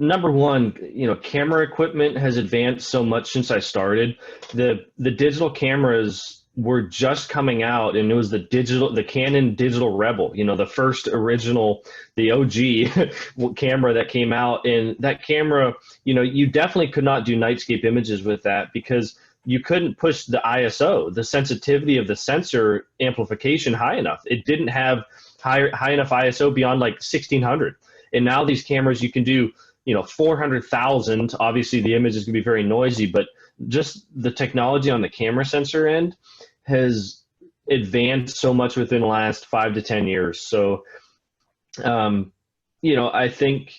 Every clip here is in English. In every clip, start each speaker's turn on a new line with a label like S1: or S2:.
S1: number one, camera equipment has advanced so much since I started. The digital cameras were just coming out, and it was the Canon Digital Rebel, the first original, the OG camera that came out. And that camera, you definitely could not do nightscape images with that because you couldn't push the ISO, the sensitivity of the sensor amplification high enough. It didn't have high enough ISO beyond like 1600. And now these cameras, you can do 400,000. Obviously the image is going to be very noisy, but just the technology on the camera sensor end has advanced so much within the last 5 to 10 years. So, I think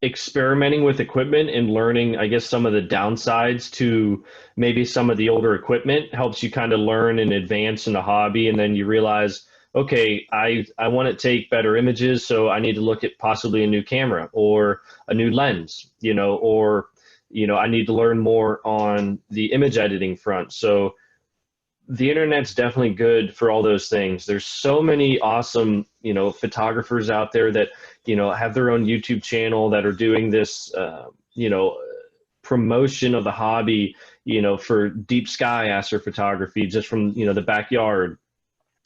S1: experimenting with equipment and learning, I guess, some of the downsides to maybe some of the older equipment helps you kind of learn and advance in the hobby. And then you realize, okay, I want to take better images, so I need to look at possibly a new camera or a new lens, or, I need to learn more on the image editing front. So the internet's definitely good for all those things. There's so many awesome, photographers out there that, have their own YouTube channel that are doing this, promotion of the hobby, for deep sky astrophotography, just from, the backyard,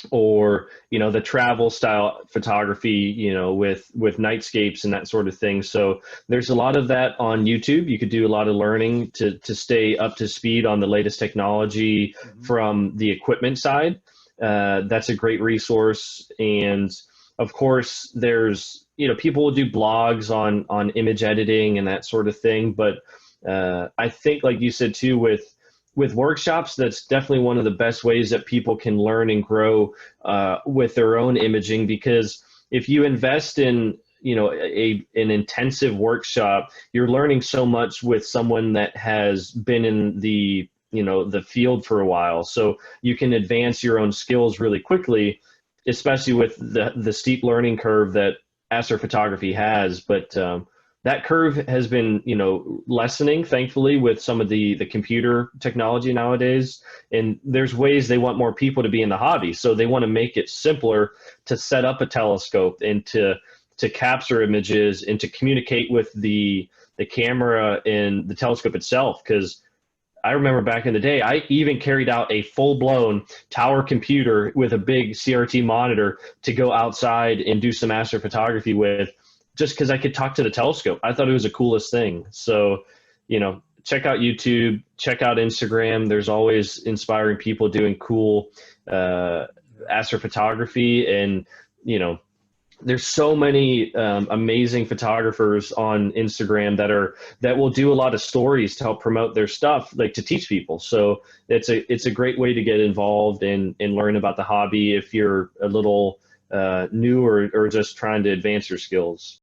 S1: or, the travel style photography, with nightscapes and that sort of thing. So there's a lot of that on YouTube. You could do a lot of learning to stay up to speed on the latest technology from the equipment side. That's a great resource. And of course, there's, people will do blogs on image editing and that sort of thing. But I think, like you said too, with workshops, that's definitely one of the best ways that people can learn and grow with their own imaging. Because if you invest in, an intensive workshop, you're learning so much with someone that has been in the field for a while. So you can advance your own skills really quickly, especially with the steep learning curve that astrophotography has. But that curve has been, lessening, thankfully, with some of the computer technology nowadays. And there's ways they want more people to be in the hobby. So they want to make it simpler to set up a telescope and to capture images and to communicate with the camera and the telescope itself. Because I remember back in the day, I even carried out a full-blown tower computer with a big CRT monitor to go outside and do some astrophotography with, just because I could talk to the telescope. I thought it was the coolest thing. So, check out YouTube, check out Instagram. There's always inspiring people doing cool astrophotography. And, there's so many amazing photographers on Instagram that will do a lot of stories to help promote their stuff, like to teach people. So it's a great way to get involved and learn about the hobby if you're a little new or just trying to advance your skills.